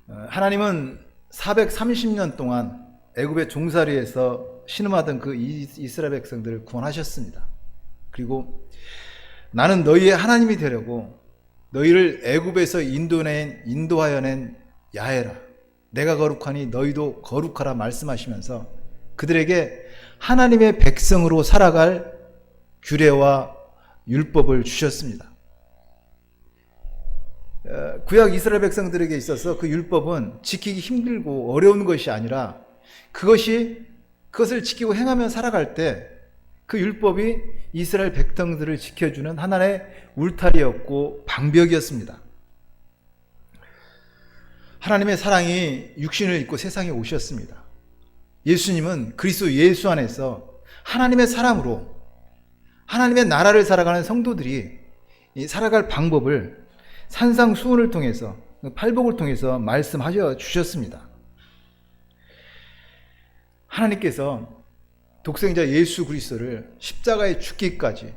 하나님은 430년 동안 애굽의 종살이에서 신음하던 그 이스라엘 백성들을 구원하셨습니다. 그리고 나는 너희의 하나님이 되려고 너희를 애굽에서 인도하여 낸 야훼라, 내가 거룩하니 너희도 거룩하라 말씀하시면서 그들에게 하나님의 백성으로 살아갈 규례와 율법을 주셨습니다. 구약 이스라엘 백성들에게 있어서 그 율법은 지키기 힘들고 어려운 것이 아니라 그것을 지키고 행하며 살아갈 때 그 율법이 이스라엘 백성들을 지켜주는 하나의 울타리였고 방벽이었습니다. 하나님의 사랑이 육신을 입고 세상에 오셨습니다. 예수님은 그리스도 예수 안에서 하나님의 사랑으로 하나님의 나라를 살아가는 성도들이 살아갈 방법을 산상수훈을 통해서, 팔복을 통해서 말씀하셔 주셨습니다. 하나님께서 독생자 예수 그리스도를 십자가에 죽기까지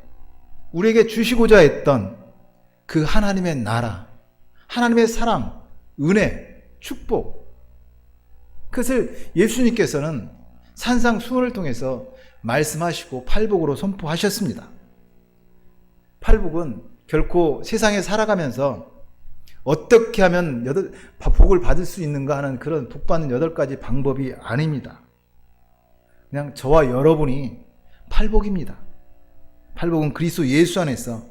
우리에게 주시고자 했던 그 하나님의 나라, 하나님의 사랑, 은혜, 축복, 그것을 예수님께서는 산상수훈을 통해서 말씀하시고 팔복으로 선포하셨습니다. 팔복은 결코 세상에 살아가면서 어떻게 하면 복을 받을 수 있는가 하는 그런 복받는 8가지 방법이 아닙니다. 그냥 저와 여러분이 팔복입니다. 팔복은 그리스도 예수 안에서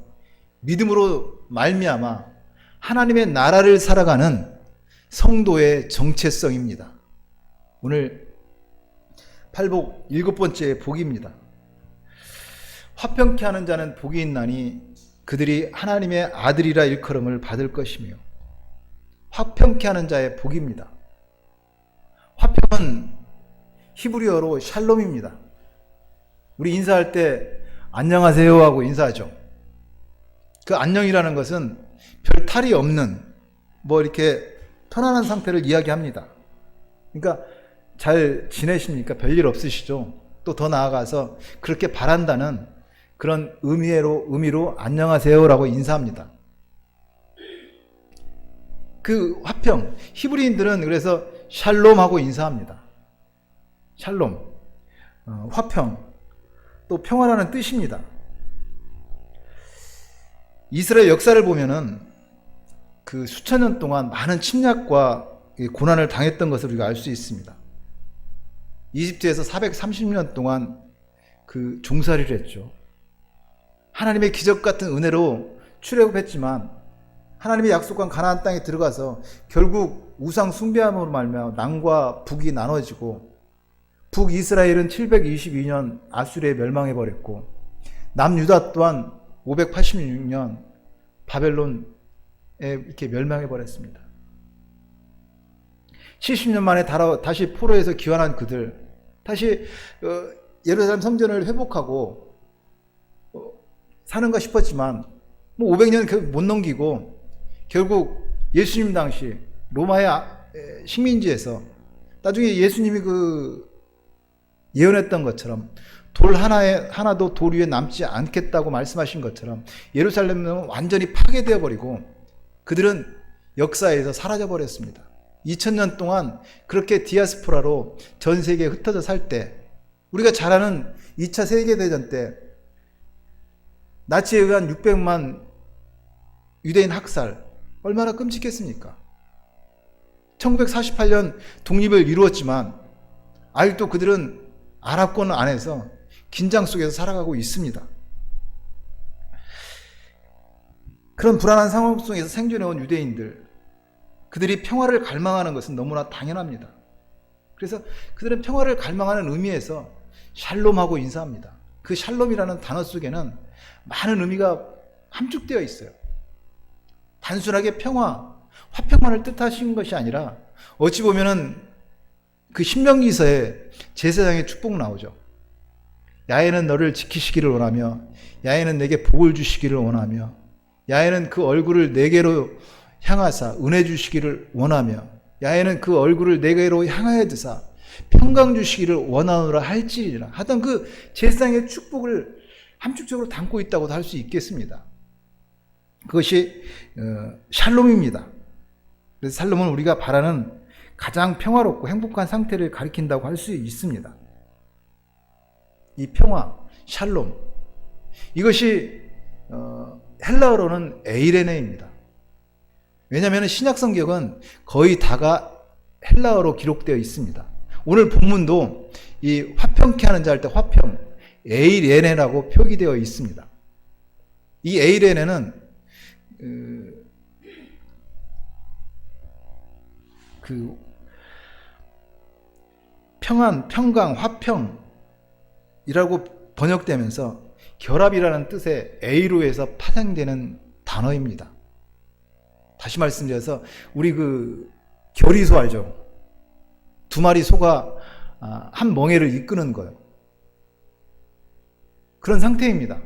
믿음으로 말미암아 하나님의 나라를 살아가는 성도의 정체성입니다. 오늘 팔복 7번째 복입니다. 화평케 하는 자는 복이 있나니 그들이 하나님의 아들이라 일컬음을 받을 것이며, 화평케 하는 자의 복입니다. 화평은 히브리어로 샬롬입니다. 우리 인사할 때 안녕하세요 하고 인사하죠. 그 안녕이라는 것은 별 탈이 없는 이렇게 편안한 상태를 이야기합니다. 그러니까 잘 지내십니까? 별일 없으시죠? 또 더 나아가서 그렇게 바란다는 그런 의미로 안녕하세요라고 인사합니다. 그 화평, 히브리인들은 그래서 샬롬하고 인사합니다. 샬롬, 화평, 또 평화라는 뜻입니다. 이스라엘 역사를 보면은 그 수천 년 동안 많은 침략과 고난을 당했던 것을 우리가 알 수 있습니다. 이집트에서 430년 동안 그 종살이를 했죠. 하나님의 기적 같은 은혜로 출애굽했지만 하나님의 약속한 가나안 땅에 들어가서 결국 우상 숭배함으로 말미암아 남과 북이 나눠지고 북이스라엘은 722년 아수르에 멸망해 버렸고 남유다 또한 586년 바벨론에 이렇게 멸망해 버렸습니다. 70년 만에 다시 포로에서 귀환한 그들, 다시 예루살렘 성전을 회복하고 사는가 싶었지만 500년 못 넘기고 결국 예수님 당시 로마의 식민지에서 나중에 예수님이 예언했던 것처럼 돌 하나도 돌 위에 남지 않겠다고 말씀하신 것처럼 예루살렘은 완전히 파괴되어 버리고 그들은 역사에서 사라져 버렸습니다. 2000년 동안 그렇게 디아스포라로 전 세계에 흩어져 살 때, 우리가 잘 아는 2차 세계대전 때 나치에 의한 600만 유대인 학살, 얼마나 끔찍했습니까? 1948년 독립을 이루었지만 아직도 그들은 아랍권 안에서 긴장 속에서 살아가고 있습니다. 그런 불안한 상황 속에서 생존해온 유대인들, 그들이 평화를 갈망하는 것은 너무나 당연합니다. 그래서 그들은 평화를 갈망하는 의미에서 샬롬하고 인사합니다. 그 샬롬이라는 단어 속에는 많은 의미가 함축되어 있어요. 단순하게 평화, 화평만을 뜻하신 것이 아니라 어찌 보면은 그 신명기서에 제사장의 축복 나오죠. 야훼는 너를 지키시기를 원하며, 야훼는 내게 복을 주시기를 원하며, 야훼는 그 얼굴을 내게로 향하사 은혜 주시기를 원하며, 야훼는 그 얼굴을 내게로 향하여 드사 평강 주시기를 원하노라 할지니라 하던 그 제사장의 축복을 함축적으로 담고 있다고도 할 수 있겠습니다. 그것이 샬롬입니다. 그래서 샬롬은 우리가 바라는 가장 평화롭고 행복한 상태를 가리킨다고 할 수 있습니다. 이 평화, 샬롬, 이것이 헬라어로는 에이레네입니다. 왜냐하면 신약 성경은 거의 다가 헬라어로 기록되어 있습니다. 오늘 본문도 이 화평케 하는 자 할 때 화평, 에이레네라고 표기되어 있습니다. 이 에이레네는 그 평안, 평강, 화평이라고 번역되면서 결합이라는 뜻의 에이로에서 파생되는 단어입니다. 다시 말씀드려서 우리 그 결의소 알죠? 두 마리 소가 한 멍에를 이끄는 거예요. 그런 상태입니다.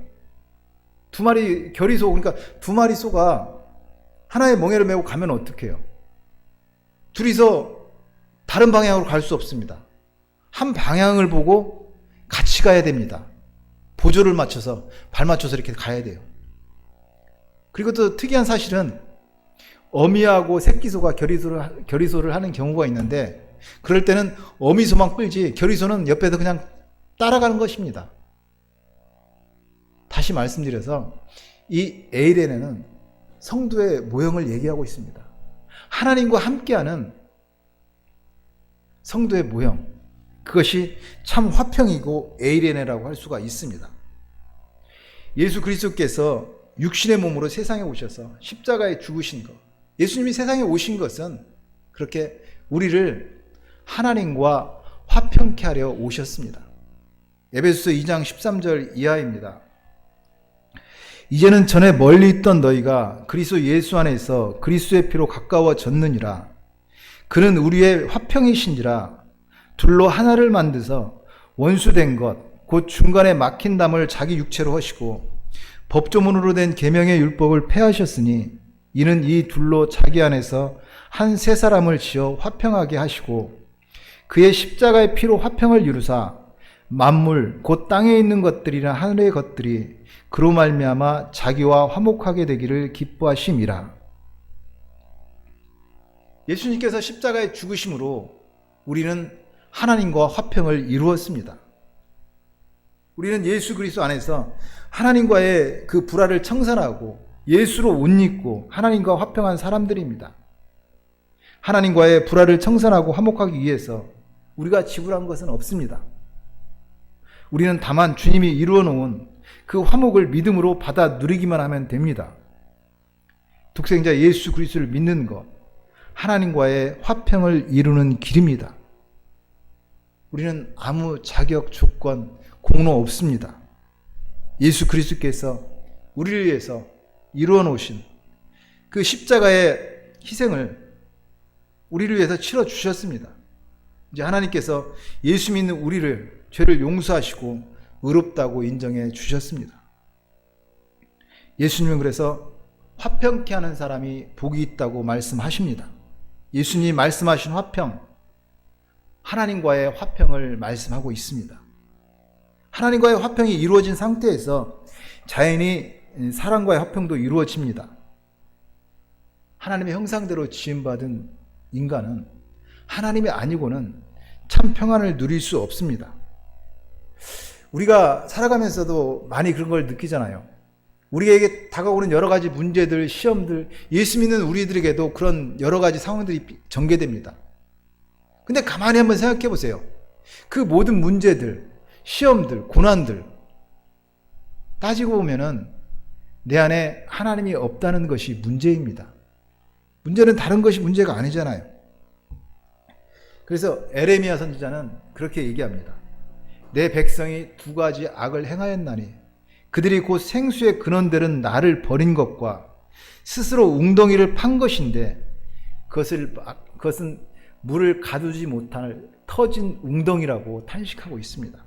두 마리 결의소, 그러니까 두 마리 소가 하나의 멍에를 메고 가면 어떻게 해요? 둘이서 다른 방향으로 갈 수 없습니다. 한 방향을 보고 같이 가야 됩니다. 보조를 맞춰서, 발 맞춰서 이렇게 가야 돼요. 그리고 또 특이한 사실은 어미하고 새끼소가 결의소를 하는 경우가 있는데, 그럴 때는 어미소만 끌지 결의소는 옆에서 그냥 따라가는 것입니다. 다시 말씀드려서 이 에이레네는 성도의 모형을 얘기하고 있습니다. 하나님과 함께하는 성도의 모형, 그것이 참 화평이고 에이레네라고 할 수가 있습니다. 예수 그리스도께서 육신의 몸으로 세상에 오셔서 십자가에 죽으신 것, 예수님이 세상에 오신 것은 그렇게 우리를 하나님과 화평케 하려 오셨습니다. 에베소서 2장 13절 이하입니다. 이제는 전에 멀리 있던 너희가 그리스도 예수 안에서 그리스도의 피로 가까워졌느니라. 그는 우리의 화평이신지라. 둘로 하나를 만드서 원수된 것, 곧 중간에 막힌 담을 자기 육체로 하시고 법조문으로 된 계명의 율법을 폐하셨으니 이는 이 둘로 자기 안에서 한 세 사람을 지어 화평하게 하시고 그의 십자가의 피로 화평을 이루사 만물 곧 땅에 있는 것들이나 하늘의 것들이 그로 말미암아 자기와 화목하게 되기를 기뻐하심이라. 예수님께서 십자가에 죽으심으로 우리는 하나님과 화평을 이루었습니다. 우리는 예수 그리스도 안에서 하나님과의 그 불화를 청산하고 예수로 옷 입고 하나님과 화평한 사람들입니다. 하나님과의 불화를 청산하고 화목하기 위해서 우리가 지불한 것은 없습니다. 우리는 다만 주님이 이루어 놓은 그 화목을 믿음으로 받아 누리기만 하면 됩니다. 독생자 예수 그리스도를 믿는 것, 하나님과의 화평을 이루는 길입니다. 우리는 아무 자격, 조건, 공로 없습니다. 예수 그리스도께서 우리를 위해서 이루어 놓으신 그 십자가의 희생을 우리를 위해서 치러 주셨습니다. 이제 하나님께서 예수 믿는 우리를 죄를 용서하시고 의롭다고 인정해 주셨습니다. 예수님은 그래서 화평케 하는 사람이 복이 있다고 말씀하십니다. 예수님이 말씀하신 화평, 하나님과의 화평을 말씀하고 있습니다. 하나님과의 화평이 이루어진 상태에서 자연히 사람과의 화평도 이루어집니다. 하나님의 형상대로 지음받은 인간은 하나님이 아니고는 참 평안을 누릴 수 없습니다. 우리가 살아가면서도 많이 그런 걸 느끼잖아요. 우리에게 다가오는 여러 가지 문제들, 시험들, 예수 믿는 우리들에게도 그런 여러 가지 상황들이 전개됩니다. 근데 가만히 한번 생각해 보세요. 그 모든 문제들, 시험들, 고난들 따지고 보면은 내 안에 하나님이 없다는 것이 문제입니다. 문제는 다른 것이 문제가 아니잖아요. 그래서 에레미야 선지자는 그렇게 얘기합니다. 내 백성이 두 가지 악을 행하였나니 그들이 곧 생수의 근원들은 나를 버린 것과 스스로 웅덩이를 판 것인데 그것은 물을 가두지 못할 터진 웅덩이라고 탄식하고 있습니다.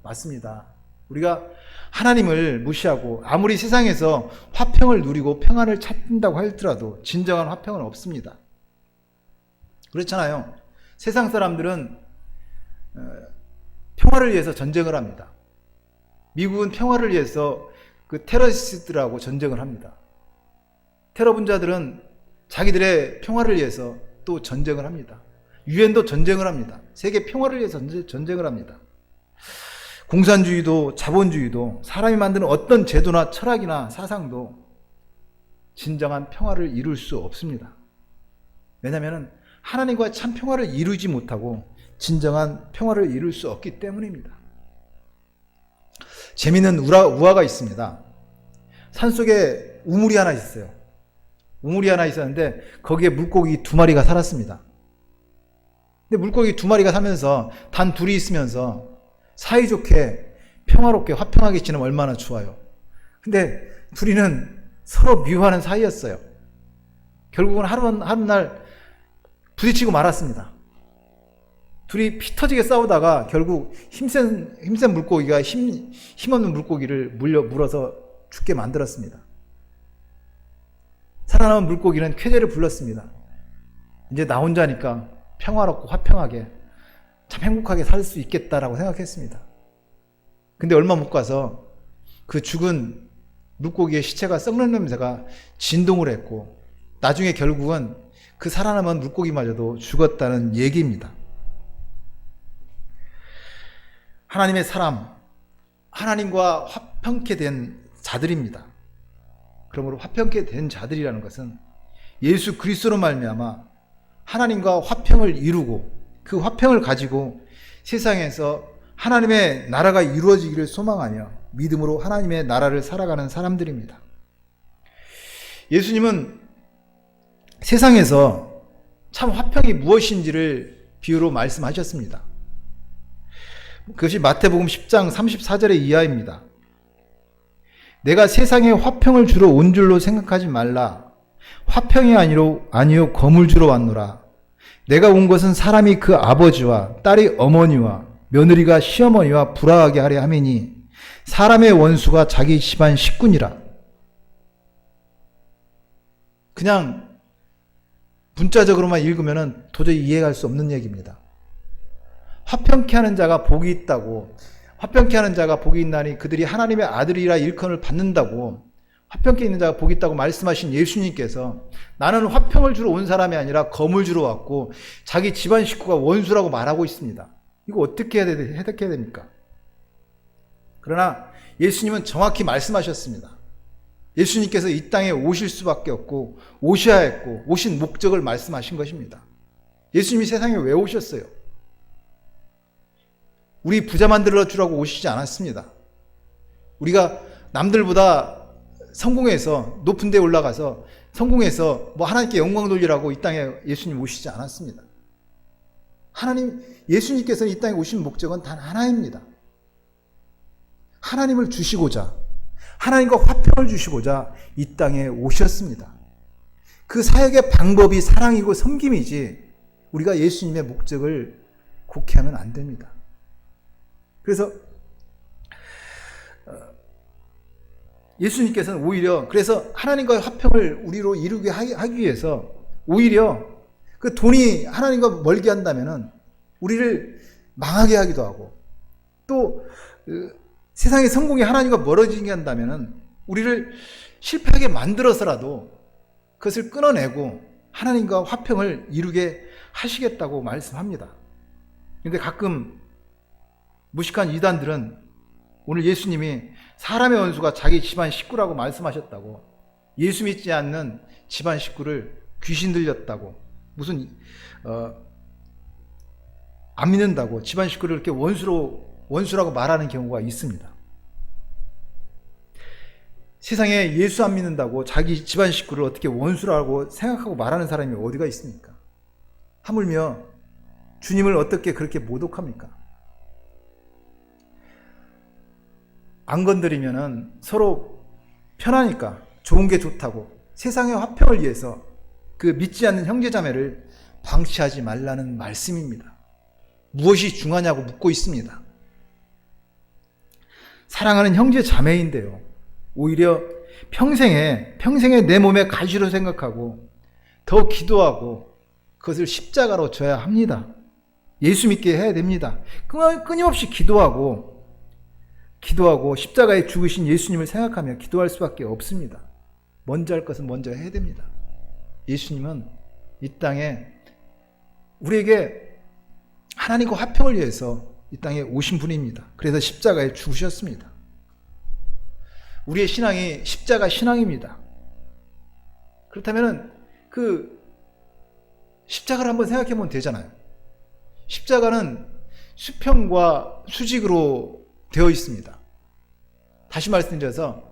맞습니다. 우리가 하나님을 무시하고 아무리 세상에서 화평을 누리고 평안을 찾는다고 할지라도 진정한 화평은 없습니다. 그렇잖아요. 세상 사람들은 평화를 위해서 전쟁을 합니다. 미국은 평화를 위해서 그 테러리스트들하고 전쟁을 합니다. 테러 분자들은 자기들의 평화를 위해서 또 전쟁을 합니다. 유엔도 전쟁을 합니다. 세계 평화를 위해서 전쟁을 합니다. 공산주의도 자본주의도 사람이 만드는 어떤 제도나 철학이나 사상도 진정한 평화를 이룰 수 없습니다. 왜냐하면 하나님과 참 평화를 이루지 못하고 진정한 평화를 이룰 수 없기 때문입니다. 재미있는 우화가 있습니다. 산속에 우물이 하나 있었어요. 우물이 하나 있었는데 거기에 물고기 2마리가 살았습니다. 근데 물고기 2마리가 살면서 단 둘이 있으면서 사이좋게 평화롭게 화평하게 지내면 얼마나 좋아요. 근데 둘이는 서로 미워하는 사이였어요. 결국은 하루날 부딪히고 말았습니다. 둘이 피 터지게 싸우다가 결국 힘센 물고기가 힘없는 물고기를 물어서 죽게 만들었습니다. 살아남은 물고기는 쾌재를 불렀습니다. 이제 나 혼자니까 평화롭고 화평하게 참 행복하게 살 수 있겠다라고 생각했습니다. 근데 얼마 못 가서 그 죽은 물고기의 시체가 썩는 냄새가 진동을 했고 나중에 결국은 그 살아남은 물고기마저도 죽었다는 얘기입니다. 하나님의 사람, 하나님과 화평케 된 자들입니다. 그러므로 화평케 된 자들이라는 것은 예수 그리스도로 말미암아 하나님과 화평을 이루고 그 화평을 가지고 세상에서 하나님의 나라가 이루어지기를 소망하며 믿음으로 하나님의 나라를 살아가는 사람들입니다. 예수님은 세상에서 참 화평이 무엇인지를 비유로 말씀하셨습니다. 그것이 마태복음 10장 34절의 이하입니다. 내가 세상에 화평을 주러 온 줄로 생각하지 말라. 화평이 아니요 검을 주러 왔노라. 내가 온 것은 사람이 그 아버지와 딸이 어머니와 며느리가 시어머니와 불화하게 하려 함이니 사람의 원수가 자기 집안 식구니라. 그냥 문자적으로만 읽으면 도저히 이해할 수 없는 얘기입니다. 화평케 하는 자가 복이 있다고, 화평케 하는 자가 복이 있나니 그들이 하나님의 아들이라 일컬음을 받는다고, 화평케 있는 자가 복이 있다고 말씀하신 예수님께서 나는 화평을 주러 온 사람이 아니라 검을 주러 왔고 자기 집안 식구가 원수라고 말하고 있습니다. 이거 어떻게 해석해야 됩니까? 그러나 예수님은 정확히 말씀하셨습니다. 예수님께서 이 땅에 오실 수밖에 없고 오셔야 했고 오신 목적을 말씀하신 것입니다. 예수님이 세상에 왜 오셨어요? 우리 부자 만들어 주라고 오시지 않았습니다. 우리가 남들보다 성공해서 높은 데 올라가서 성공해서 하나님께 영광 돌리라고 이 땅에 예수님 오시지 않았습니다. 예수님께서는 이 땅에 오신 목적은 단 하나입니다. 하나님을 주시고자, 하나님과 화평을 주시고자 이 땅에 오셨습니다. 그 사역의 방법이 사랑이고 섬김이지 우리가 예수님의 목적을 곡해하면 안 됩니다. 그래서 예수님께서는 오히려 그래서 하나님과의 화평을 우리로 이루게 하기 위해서 오히려 그 돈이 하나님과 멀게 한다면은 우리를 망하게 하기도 하고 또 세상의 성공이 하나님과 멀어지게 한다면은 우리를 실패하게 만들어서라도 그것을 끊어내고 하나님과 화평을 이루게 하시겠다고 말씀합니다. 그런데 가끔 무식한 이단들은 오늘 예수님이 사람의 원수가 자기 집안 식구라고 말씀하셨다고 예수 믿지 않는 집안 식구를 귀신 들렸다고 무슨 안 믿는다고 집안 식구를 이렇게 원수라고 말하는 경우가 있습니다. 세상에 예수 안 믿는다고 자기 집안 식구를 어떻게 원수라고 생각하고 말하는 사람이 어디가 있습니까? 하물며 주님을 어떻게 그렇게 모독합니까? 안 건드리면은 서로 편하니까 좋은 게 좋다고 세상의 화평을 위해서 그 믿지 않는 형제자매를 방치하지 말라는 말씀입니다. 무엇이 중요하냐고 묻고 있습니다. 사랑하는 형제자매인데요. 오히려 평생에 내 몸의 가시로 생각하고 더 기도하고 그것을 십자가로 져야 합니다. 예수 믿게 해야 됩니다. 끊임없이 기도하고 십자가에 죽으신 예수님을 생각하며 기도할 수밖에 없습니다. 먼저 할 것은 먼저 해야 됩니다. 예수님은 이 땅에 우리에게 하나님과 화평을 위해서 이 땅에 오신 분입니다. 그래서 십자가에 죽으셨습니다. 우리의 신앙이 십자가 신앙입니다. 그렇다면 그 십자가를 한번 생각해 보면 되잖아요. 십자가는 수평과 수직으로 되어 있습니다. 다시 말씀드려서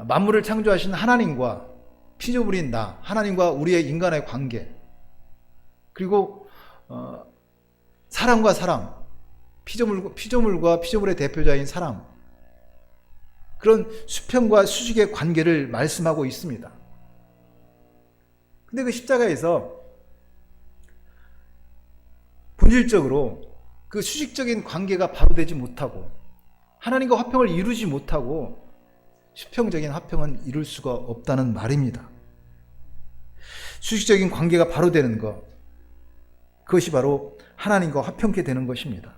만물을 창조하신 하나님과 피조물인 나, 하나님과 우리의 인간의 관계, 그리고 사람과 사람, 피조물과 피조물의 대표자인 사람, 그런 수평과 수직의 관계를 말씀하고 있습니다. 근데 그 십자가에서 본질적으로 그 수직적인 관계가 바로 되지 못하고 하나님과 화평을 이루지 못하고 수평적인 화평은 이룰 수가 없다는 말입니다. 수직적인 관계가 바로 되는 것, 그것이 바로 하나님과 화평케 되는 것입니다.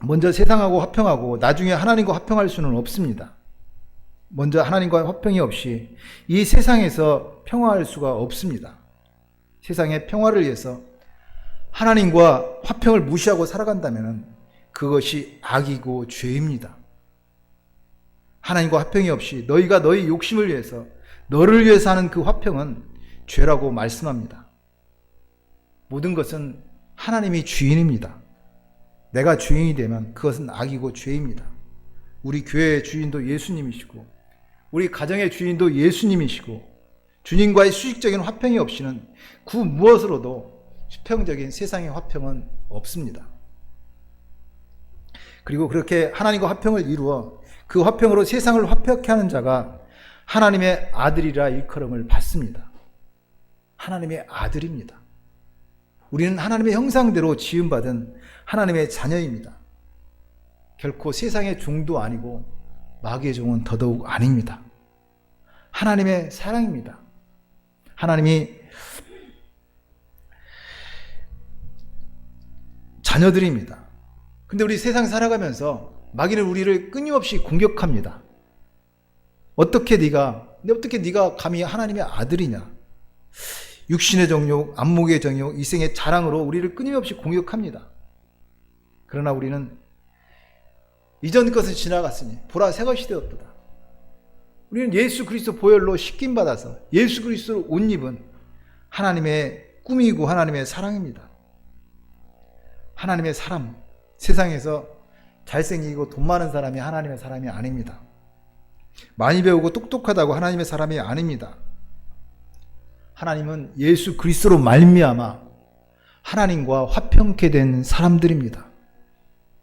먼저 세상하고 화평하고 나중에 하나님과 화평할 수는 없습니다. 먼저 하나님과 화평이 없이 이 세상에서 평화할 수가 없습니다. 세상의 평화를 위해서 하나님과 화평을 무시하고 살아간다면 그것이 악이고 죄입니다. 하나님과 화평이 없이 너희가 너희 욕심을 위해서, 너를 위해서 하는 그 화평은 죄라고 말씀합니다. 모든 것은 하나님이 주인입니다. 내가 주인이 되면 그것은 악이고 죄입니다. 우리 교회의 주인도 예수님이시고 우리 가정의 주인도 예수님이시고 주님과의 수직적인 화평이 없이는 그 무엇으로도 수평적인 세상의 화평은 없습니다. 그리고 그렇게 하나님과 화평을 이루어 그 화평으로 세상을 화평케 하는 자가 하나님의 아들이라 일컬음을 받습니다. 하나님의 아들입니다. 우리는 하나님의 형상대로 지음받은 하나님의 자녀입니다. 결코 세상의 종도 아니고 마귀의 종은 더더욱 아닙니다. 하나님의 사랑입니다. 하나님이 자녀들입니다. 근데 우리 세상 살아가면서 마귀는 우리를 끊임없이 공격합니다. 어떻게 네가 감히 하나님의 아들이냐? 육신의 정욕, 안목의 정욕, 이생의 자랑으로 우리를 끊임없이 공격합니다. 그러나 우리는 이전 것은 지나갔으니 보라 새 것이 되었도다. 우리는 예수 그리스도 보혈로 씻김 받아서 예수 그리스도를 옷 입은 하나님의 꿈이고 하나님의 사랑입니다. 하나님의 사람, 세상에서 잘생기고 돈 많은 사람이 하나님의 사람이 아닙니다. 많이 배우고 똑똑하다고 하나님의 사람이 아닙니다. 하나님은 예수 그리스도로 말미암아 하나님과 화평케 된 사람들입니다.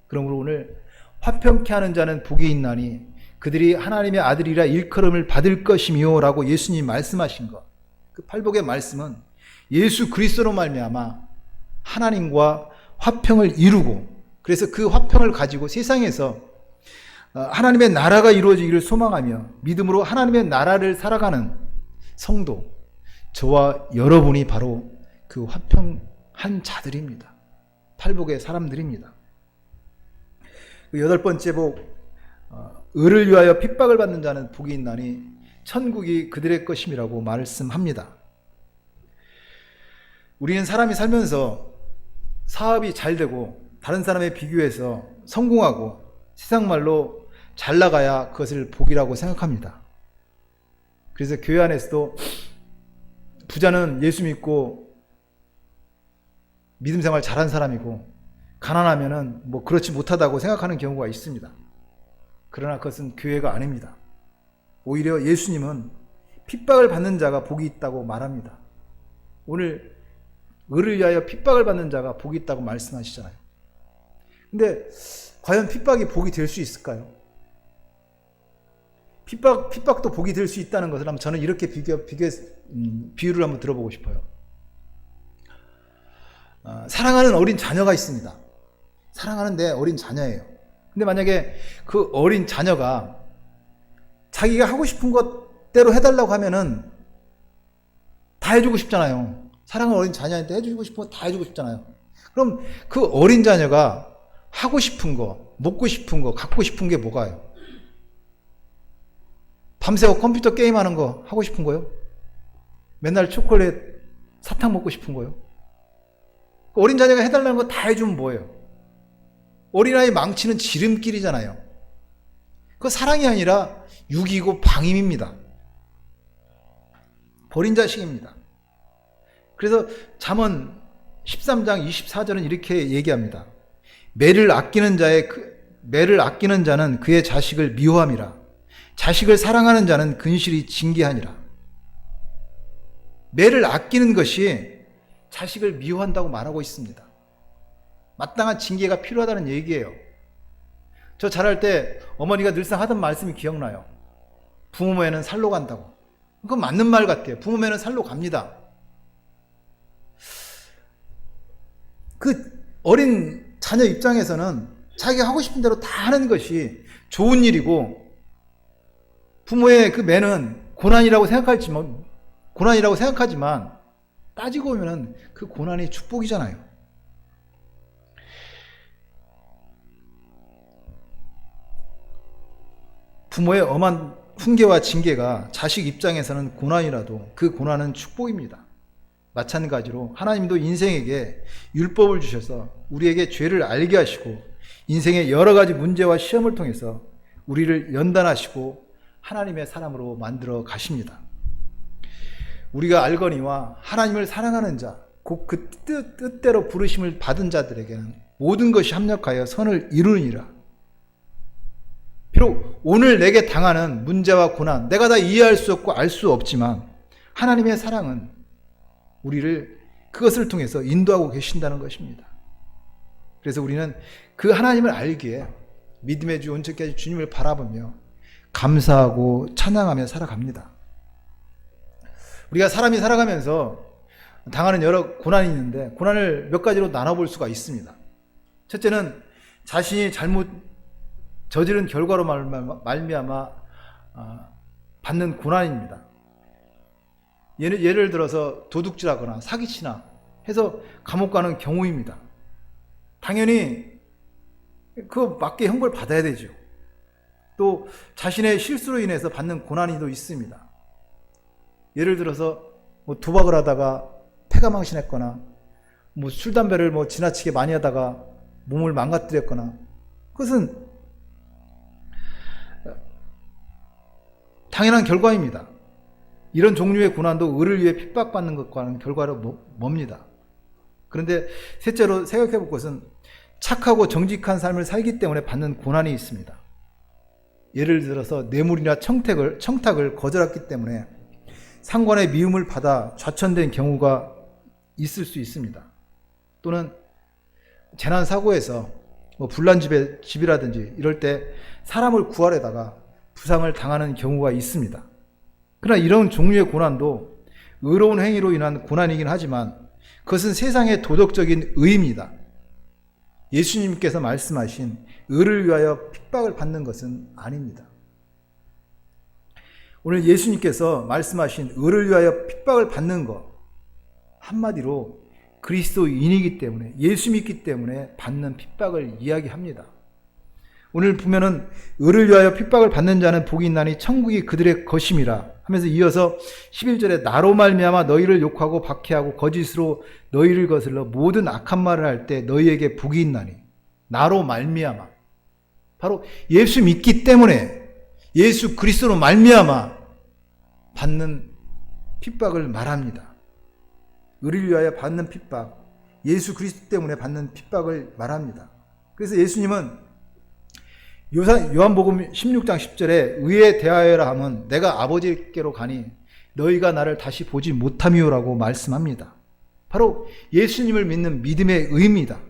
그러므로 오늘 화평케 하는 자는 복이 있나니 그들이 하나님의 아들이라 일컬음을 받을 것이며 라고 예수님이 말씀하신 것, 그 팔복의 말씀은 예수 그리스도로 말미암아 하나님과 화평을 이루고, 그래서 그 화평을 가지고 세상에서 하나님의 나라가 이루어지기를 소망하며 믿음으로 하나님의 나라를 살아가는 성도, 저와 여러분이 바로 그 화평한 자들입니다. 팔복의 사람들입니다. 그 8번째 복, 의를 위하여 핍박을 받는 자는 복이 있나니 천국이 그들의 것임이라고 말씀합니다. 우리는 사람이 살면서 사업이 잘 되고 다른 사람에 비교해서 성공하고 세상 말로 잘 나가야 그것을 복이라고 생각합니다. 그래서 교회 안에서도 부자는 예수 믿고 믿음 생활 잘한 사람이고 가난하면은 뭐 그렇지 못하다고 생각하는 경우가 있습니다. 그러나 그것은 교회가 아닙니다. 오히려 예수님은 핍박을 받는 자가 복이 있다고 말합니다. 오늘 의를 위하여 핍박을 받는 자가 복이 있다고 말씀하시잖아요. 근데 과연 핍박이 복이 될 수 있을까요? 핍박도 복이 될 수 있다는 것을 한번 저는 이렇게 비유를 한번 들어보고 싶어요. 사랑하는 어린 자녀가 있습니다. 사랑하는 내 어린 자녀예요. 근데 만약에 그 어린 자녀가 자기가 하고 싶은 것대로 해달라고 하면은 다 해주고 싶잖아요. 사랑하는 어린 자녀한테 해주고 싶은 거 다 해주고 싶잖아요. 그럼 그 어린 자녀가 하고 싶은 거, 먹고 싶은 거, 갖고 싶은 게 뭐가요? 밤새워 컴퓨터 게임하는 거 하고 싶은 거요? 맨날 초콜릿, 사탕 먹고 싶은 거요? 어린 자녀가 해달라는 거 다 해주면 뭐예요? 어린아이 망치는 지름길이잖아요. 그거 사랑이 아니라 유기고 방임입니다. 버린 자식입니다. 그래서 잠언 13장 24절은 이렇게 얘기합니다. 매를 아끼는 자는 그의 자식을 미워함이라. 자식을 사랑하는 자는 근실이 징계하니라. 매를 아끼는 것이 자식을 미워한다고 말하고 있습니다. 마땅한 징계가 필요하다는 얘기예요. 저 자랄 때 어머니가 늘상 하던 말씀이 기억나요. 부모 매는 살로 간다고. 그건 맞는 말 같아요. 부모 매는 살로 갑니다. 그 어린 자녀 입장에서는 자기가 하고 싶은 대로 다 하는 것이 좋은 일이고, 부모의 그 매는 고난이라고 생각하지만 따지고 보면 그 고난이 축복이잖아요. 부모의 엄한 훈계와 징계가 자식 입장에서는 고난이라도 그 고난은 축복입니다. 마찬가지로 하나님도 인생에게 율법을 주셔서 우리에게 죄를 알게 하시고 인생의 여러 가지 문제와 시험을 통해서 우리를 연단하시고 하나님의 사람으로 만들어 가십니다. 우리가 알거니와 하나님을 사랑하는 자, 곧 그 뜻대로 부르심을 받은 자들에게는 모든 것이 합력하여 선을 이루느니라. 비록 오늘 내게 당하는 문제와 고난, 내가 다 이해할 수 없고 알 수 없지만 하나님의 사랑은 우리를 그것을 통해서 인도하고 계신다는 것입니다. 그래서 우리는 그 하나님을 알기에 믿음의 주 온전까지 주님을 바라보며 감사하고 찬양하며 살아갑니다. 우리가 사람이 살아가면서 당하는 여러 고난이 있는데 고난을 몇 가지로 나눠볼 수가 있습니다. 첫째는 자신이 잘못 저지른 결과로 말미암아 받는 고난입니다. 예를 들어서 도둑질하거나 사기치나 해서 감옥 가는 경우입니다. 당연히 그 맞게 형벌 받아야 되죠. 또 자신의 실수로 인해서 받는 고난이 또 있습니다. 예를 들어서 도박을 하다가 패가 망신했거나 술 담배를 지나치게 많이 하다가 몸을 망가뜨렸거나, 그것은 당연한 결과입니다. 이런 종류의 고난도 의를 위해 핍박받는 것과는 결과로 멉니다. 그런데 셋째로 생각해 볼 것은 착하고 정직한 삶을 살기 때문에 받는 고난이 있습니다. 예를 들어서 뇌물이나 청탁을 거절했기 때문에 상관의 미움을 받아 좌천된 경우가 있을 수 있습니다. 또는 재난사고에서 불난 집이라든지 이럴 때 사람을 구하려다가 부상을 당하는 경우가 있습니다. 그러나 이런 종류의 고난도 의로운 행위로 인한 고난이긴 하지만 그것은 세상의 도덕적인 의입니다. 예수님께서 말씀하신 의를 위하여 핍박을 받는 것은 아닙니다. 오늘 예수님께서 말씀하신 의를 위하여 핍박을 받는 것, 한마디로 그리스도인이기 때문에, 예수 믿기 때문에 받는 핍박을 이야기합니다. 오늘 보면은 의를 위하여 핍박을 받는 자는 복이 있나니 천국이 그들의 것임이라 하면서 이어서 11절에 나로 말미암아 너희를 욕하고 박해하고 거짓으로 너희를 거슬러 모든 악한 말을 할 때 너희에게 복이 있나니, 나로 말미암아, 바로 예수 믿기 때문에 예수 그리스도로 말미암아 받는 핍박을 말합니다. 의를 위하여 받는 핍박, 예수 그리스도 때문에 받는 핍박을 말합니다. 그래서 예수님은 요한복음 16장 10절에 의에 대하여라 하면 내가 아버지께로 가니 너희가 나를 다시 보지 못함이오라고 말씀합니다. 바로 예수님을 믿는 믿음의 의입니다.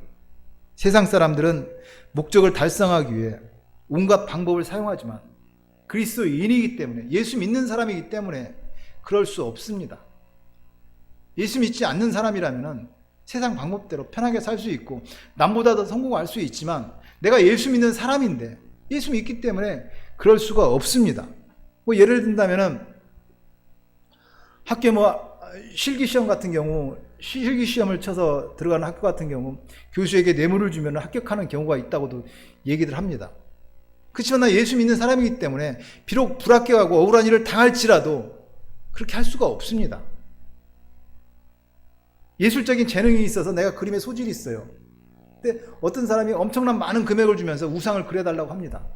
세상 사람들은 목적을 달성하기 위해 온갖 방법을 사용하지만 그리스도인이기 때문에, 예수 믿는 사람이기 때문에 그럴 수 없습니다. 예수 믿지 않는 사람이라면 세상 방법대로 편하게 살 수 있고 남보다 더 성공할 수 있지만 내가 예수 믿는 사람인데 예수 믿기 때문에 그럴 수가 없습니다. 예를 든다면 학교 실기시험 같은 경우, 실기시험을 쳐서 들어가는 학교 같은 경우 교수에게 뇌물을 주면 합격하는 경우가 있다고도 얘기들 합니다. 그렇지만 나 예수 믿는 사람이기 때문에 비록 불합격하고 억울한 일을 당할지라도 그렇게 할 수가 없습니다. 예술적인 재능이 있어서 내가 그림에 소질이 있어요. 근데 어떤 사람이 엄청난 많은 금액을 주면서 우상을 그려달라고 합니다.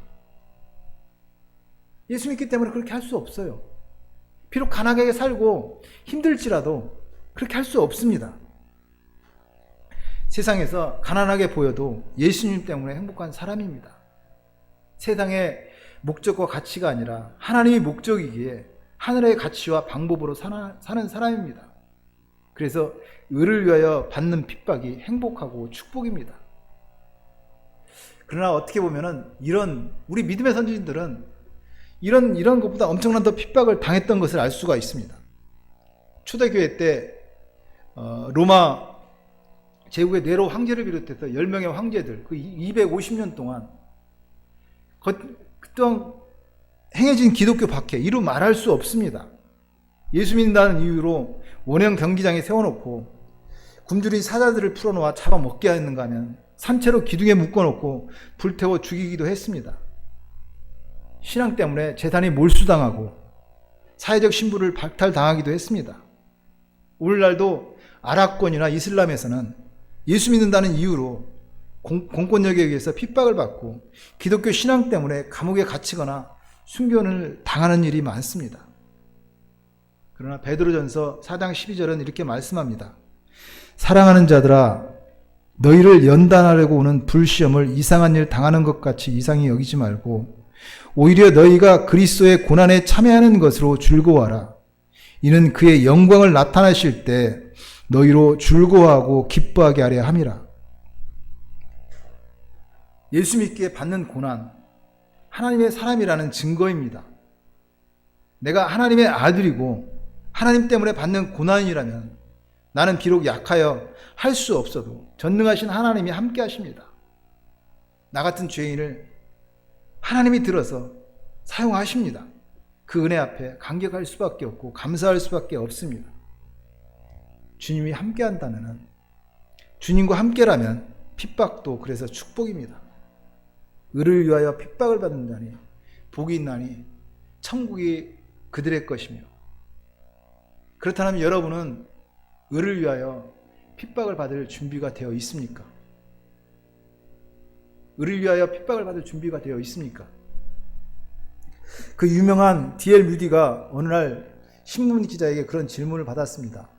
예수 믿기 때문에 그렇게 할 수 없어요. 비록 가난하게 살고 힘들지라도 그렇게 할 수 없습니다. 세상에서 가난하게 보여도 예수님 때문에 행복한 사람입니다. 세상의 목적과 가치가 아니라 하나님의 목적이기에 하늘의 가치와 방법으로 사는 사람입니다. 그래서 의를 위하여 받는 핍박이 행복하고 축복입니다. 그러나 어떻게 보면은 우리 믿음의 선지자들은 이런 것보다 엄청난 더 핍박을 당했던 것을 알 수가 있습니다. 초대교회 때 로마 제국의 네로 황제를 비롯해서 10명의 황제들 그 250년 동안 그동안 행해진 기독교 박해 이루 말할 수 없습니다. 예수 믿는다는 이유로 원형 경기장에 세워놓고 굶주린 사자들을 풀어놓아 잡아먹게 하는가 하면 산채로 기둥에 묶어놓고 불태워 죽이기도 했습니다. 신앙 때문에 재산이 몰수당하고 사회적 신분을 박탈당하기도 했습니다. 오늘날도 아랍권이나 이슬람에서는 예수 믿는다는 이유로 공권력에 의해서 핍박을 받고 기독교 신앙 때문에 감옥에 갇히거나 순교를 당하는 일이 많습니다. 그러나 베드로전서 4장 12절은 이렇게 말씀합니다. 사랑하는 자들아 너희를 연단하려고 오는 불시험을 이상한 일 당하는 것 같이 이상히 여기지 말고 오히려 너희가 그리스도의 고난에 참여하는 것으로 즐거워하라. 이는 그의 영광을 나타내실 때 너희로 즐거워하고 기뻐하게 하려 함이라. 예수 믿기에 받는 고난, 하나님의 사람이라는 증거입니다. 내가 하나님의 아들이고 하나님 때문에 받는 고난이라면 나는 비록 약하여 할 수 없어도 전능하신 하나님이 함께 하십니다. 나 같은 죄인을 하나님이 들어서 사용하십니다. 그 은혜 앞에 감격할 수밖에 없고 감사할 수밖에 없습니다. 주님이 함께 한다면, 주님과 함께라면 핍박도 그래서 축복입니다. 의를 위하여 핍박을 받는 자니 복이 있나니 천국이 그들의 것이며. 그렇다면 여러분은 의를 위하여 핍박을 받을 준비가 되어 있습니까? 의를 위하여 핍박을 받을 준비가 되어 있습니까? 그 유명한 D.L. 뮤디가 어느 날 신문 기자에게 그런 질문을 받았습니다.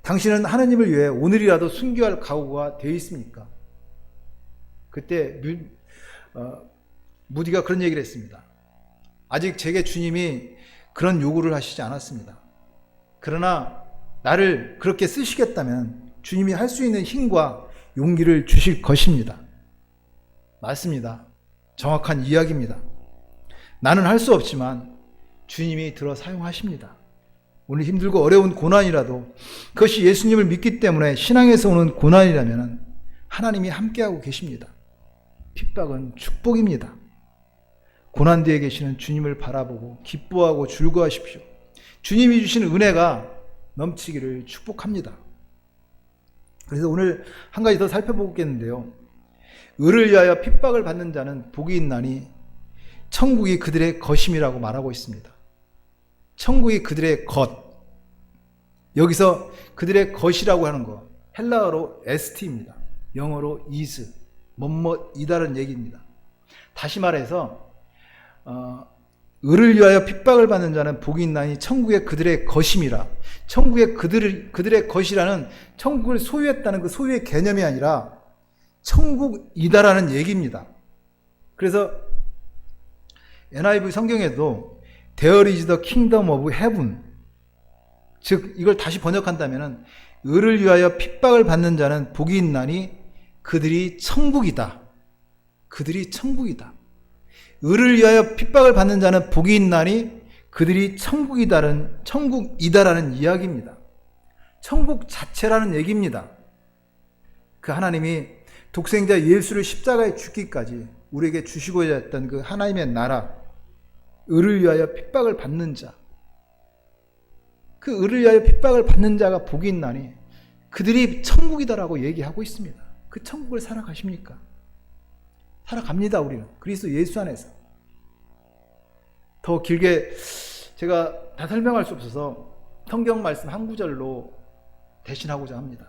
당신은 하느님을 위해 오늘이라도 순교할 각오가 되어 있습니까? 그때 무디가 그런 얘기를 했습니다. 아직 제게 주님이 그런 요구를 하시지 않았습니다. 그러나 나를 그렇게 쓰시겠다면 주님이 할 수 있는 힘과 용기를 주실 것입니다. 맞습니다. 정확한 이야기입니다. 나는 할 수 없지만 주님이 들어 사용하십니다. 오늘 힘들고 어려운 고난이라도 그것이 예수님을 믿기 때문에 신앙에서 오는 고난이라면 하나님이 함께하고 계십니다. 핍박은 축복입니다. 고난 뒤에 계시는 주님을 바라보고 기뻐하고 즐거워하십시오. 주님이 주신 은혜가 넘치기를 축복합니다. 그래서 오늘 한 가지 더 살펴보겠는데요. 의를 위하여 핍박을 받는 자는 복이 있나니 천국이 그들의 것임이라고 말하고 있습니다. 천국이 그들의 것. 여기서 그들의 것이라고 하는 거 헬라어로 st입니다. 영어로 is, 뭐뭐이다라는 얘기입니다. 다시 말해서 의를 위하여 핍박을 받는 자는 복이 있나니 천국의 그들의 것임이라. 천국의 그들의 것이라는 천국을 소유했다는 그 소유의 개념이 아니라 천국이다라는 얘기입니다. 그래서 NIV 성경에도 There is the kingdom of heaven, 즉 이걸 다시 번역한다면 의를 위하여 핍박을 받는 자는 복이 있나니 그들이 천국이다. 그들이 천국이다. 의를 위하여 핍박을 받는 자는 복이 있나니 그들이 천국이다라는 이야기입니다. 천국 자체라는 얘기입니다. 그 하나님이 독생자 예수를 십자가에 죽기까지 우리에게 주시고자 했던 그 하나님의 나라, 의를 위하여 핍박을 받는 자, 그 의를 위하여 핍박을 받는 자가 복이 있나니 그들이 천국이다라고 얘기하고 있습니다. 그 천국을 살아가십니까? 살아갑니다. 우리는 그리스도 예수 안에서. 더 길게 제가 다 설명할 수 없어서 성경 말씀 한 구절로 대신하고자 합니다.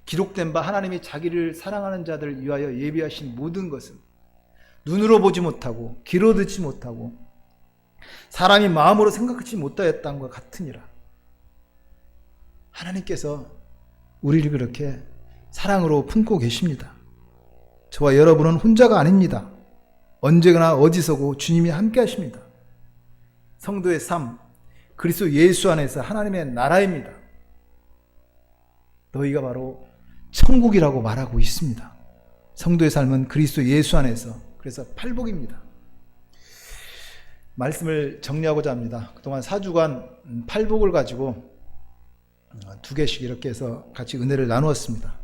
기록된 바 하나님이 자기를 사랑하는 자들을 위하여 예비하신 모든 것은 눈으로 보지 못하고 귀로 듣지 못하고 사람이 마음으로 생각하지 못하였다는 것 같으니라. 하나님께서 우리를 그렇게 사랑으로 품고 계십니다. 저와 여러분은 혼자가 아닙니다. 언제나 어디서고 주님이 함께 하십니다. 성도의 삶, 그리스도 예수 안에서 하나님의 나라입니다. 너희가 바로 천국이라고 말하고 있습니다. 성도의 삶은 그리스도 예수 안에서, 그래서 팔복입니다. 말씀을 정리하고자 합니다. 그동안 4주간 팔복을 가지고 2개씩 이렇게 해서 같이 은혜를 나누었습니다.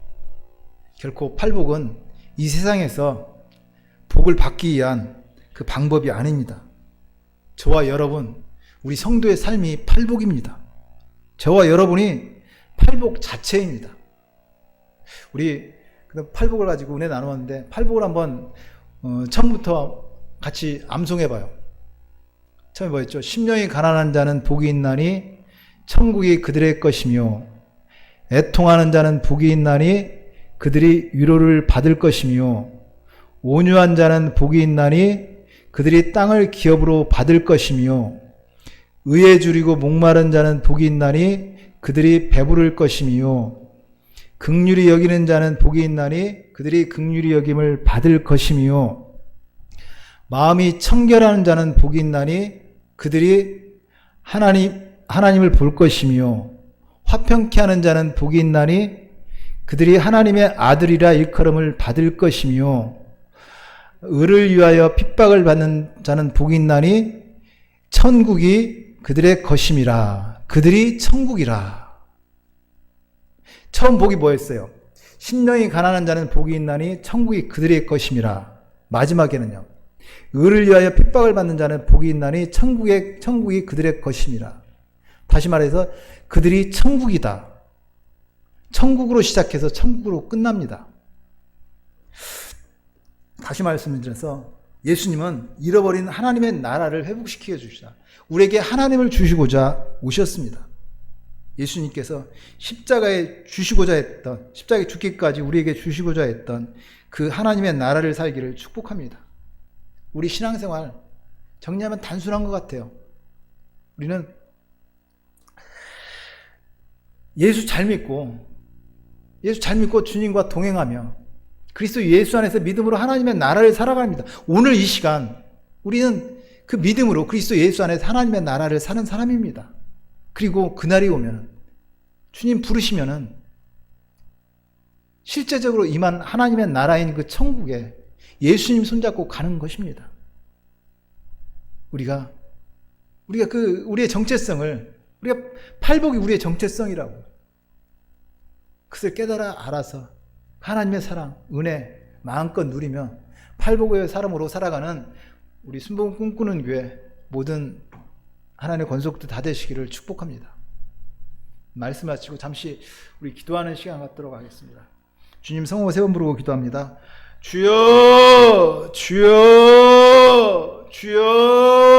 결코 팔복은 이 세상에서 복을 받기 위한 그 방법이 아닙니다. 저와 여러분, 우리 성도의 삶이 팔복입니다. 저와 여러분이 팔복 자체입니다. 우리 팔복을 가지고 은혜 나누었는데 팔복을 한번 처음부터 같이 암송해봐요. 처음에 뭐였죠? 심령이 가난한 자는 복이 있나니 천국이 그들의 것이며 애통하는 자는 복이 있나니 그들이 위로를 받을 것이며 온유한 자는 복이 있나니 그들이 땅을 기업으로 받을 것이며 의에 줄이고 목마른 자는 복이 있나니 그들이 배부를 것이며 긍휼히 여기는 자는 복이 있나니 그들이 긍휼히 여김을 받을 것이며 마음이 청결하는 자는 복이 있나니 그들이 하나님을 볼 것이며 화평케 하는 자는 복이 있나니 그들이 하나님의 아들이라 일컬음을 받을 것이며 의를 위하여 핍박을 받는 자는 복이 있나니 천국이 그들의 것임이라. 그들이 천국이라. 처음 복이 뭐였어요? 심령이 가난한 자는 복이 있나니 천국이 그들의 것임이라. 마지막에는요, 의를 위하여 핍박을 받는 자는 복이 있나니 천국이 그들의 것임이라. 다시 말해서 그들이 천국이다. 천국으로 시작해서 천국으로 끝납니다. 다시 말씀드려서 예수님은 잃어버린 하나님의 나라를 회복시켜 주시다. 우리에게 하나님을 주시고자 오셨습니다. 예수님께서 십자가에 주시고자 했던, 십자가에 죽기까지 우리에게 주시고자 했던 그 하나님의 나라를 살기를 축복합니다. 우리 신앙생활 정리하면 단순한 것 같아요. 우리는 예수 잘 믿고 주님과 동행하며 그리스도 예수 안에서 믿음으로 하나님의 나라를 살아갑니다. 오늘 이 시간 우리는 그 믿음으로 그리스도 예수 안에서 하나님의 나라를 사는 사람입니다. 그리고 그날이 오면 주님 부르시면은 실제적으로 임한 하나님의 나라인 그 천국에 예수님 손잡고 가는 것입니다. 우리가 우리의 정체성을, 우리가 팔복이 우리의 정체성이라고 그것을 깨달아 알아서 하나님의 사랑, 은혜 마음껏 누리며 팔복의 사람으로 살아가는 우리 순복음 꿈꾸는 교회 모든 하나님의 권속도 다 되시기를 축복합니다. 말씀 마치고 잠시 우리 기도하는 시간 갖도록 하겠습니다. 주님 성호 3번 부르고 기도합니다. 주여, 주여, 주여.